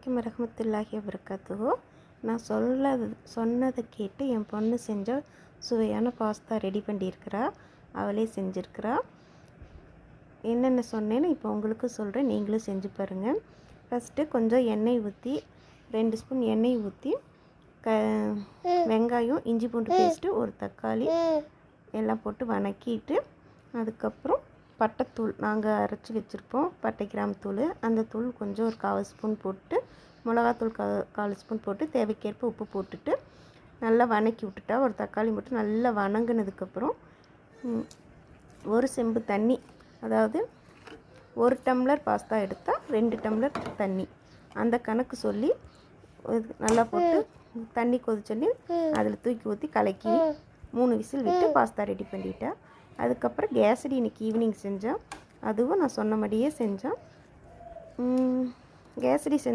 அலைக்கும் வரஹ்மத்துல்லாஹி வபரகாத்துஹு. நான் சொன்னதை கேட்டு என் பொண்ணு செஞ்ச சுவையான பாஸ்தா ரெடி பண்ணியிருக்கிறா. அவளே செஞ்சுருக்கிறா. என்னென்ன சொன்னேன்னு இப்போ உங்களுக்கு சொல்கிறேன், நீங்களும் செஞ்சு பாருங்கள். ஃபஸ்ட்டு கொஞ்சம் எண்ணெய் ஊற்றி 2 ஸ்பூன் எண்ணெய் ஊற்றி வெங்காயம், இஞ்சி பூண்டு பேஸ்ட்டு, ஒரு தக்காளி எல்லாம் போட்டு வணக்கிட்டு, அதுக்கப்புறம் பட்டைத்தூள் நாங்கள் அரைச்சி வச்சுருப்போம், பட்டை கிராம்பு தூள், அந்த தூள் கொஞ்சம் ஒரு 1/4 ஸ்பூன் போட்டு, மிளகாத்தூள் 1/4 ஸ்பூன் போட்டு, தேவைக்கேற்ப உப்பு போட்டுட்டு நல்லா வணக்கி விட்டுட்டா, ஒரு தக்காளி மட்டும் நல்லா வணங்கினதுக்கப்புறம் 1 செம்பு தண்ணி, அதாவது 1 டம்ளர் பாஸ்தா எடுத்தால் 2 டம்ளர் தண்ணி, அந்த கணக்கு சொல்லி நல்லா போட்டு தண்ணி கொதிச்சோன்னே அதில் தூக்கி ஊற்றி கலக்கி 3 விசில் விட்டு பாஸ்தா ரெடி பண்ணிட்டேன். அதுக்கப்புறம் கேசரி இன்றைக்கி ஈவினிங் செஞ்சேன். அதுவும் நான் சொன்ன மாதிரியே செஞ்சேன். கேசரி செஞ்ச